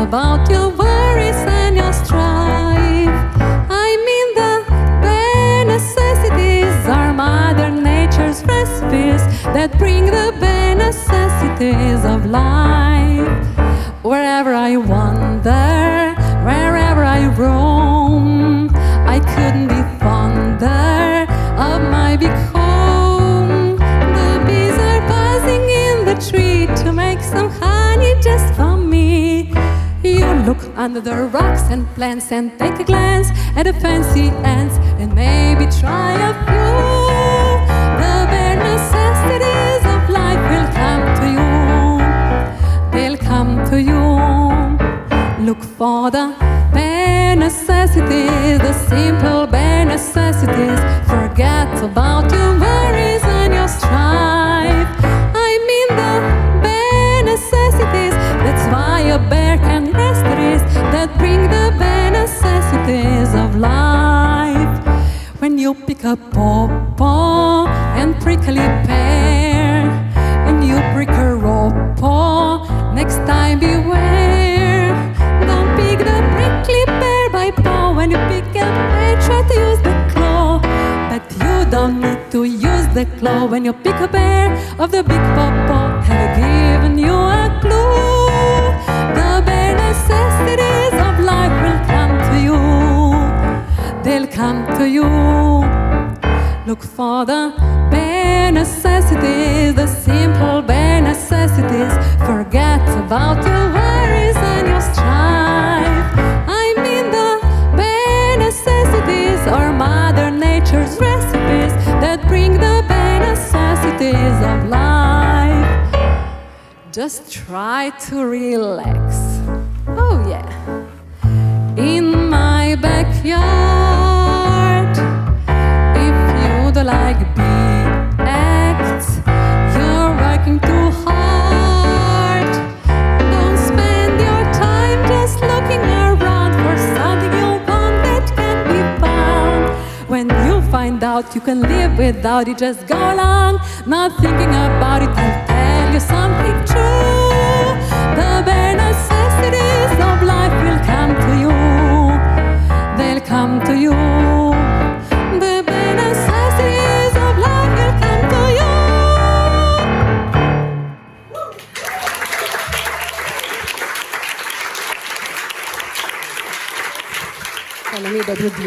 about your worries and your strife. I mean the bare necessities are Mother Nature's recipes that bring the bare necessities of life. Wherever I wander, wherever I roam, I couldn't be fonder of my big home. The bees are buzzing in the tree to make some honey just for me. You look under the rocks and plants and take a glance at the fancy ants and maybe try a few. The bare necessities of life will come to you. They'll come to you. Look for the bare necessities, the simple bare necessities. Forget about your worries and your strife. I mean the bare necessities. That's why a bear can rest it is, that bring the bare necessities of life. When you pick a pawpaw and prickly pear, and you prick a raw paw, next time beware. Don't pick the prickly pear by paw. When you pick a pear, try to use the claw, but you don't need to use the claw. When you pick a pear of the big pawpaw, have given you a clue. The bare necessities of life will come to you. They'll come to you. Look for the bare necessities, the simple bare necessities. Forget about your worries and your strife. I mean the bare necessities are Mother Nature's recipes that bring the bare necessities of life. Just try to relax. Oh yeah. In my backyard, like bee acts, you're working too hard. Don't spend your time just looking around for something you want that can be found. When you find out you can live without it, just go along, not thinking about it. I'll tell you something true. The bare necessities of life will come to you. They'll come to you. The bare necessities of life will come to you. Follow me, that would be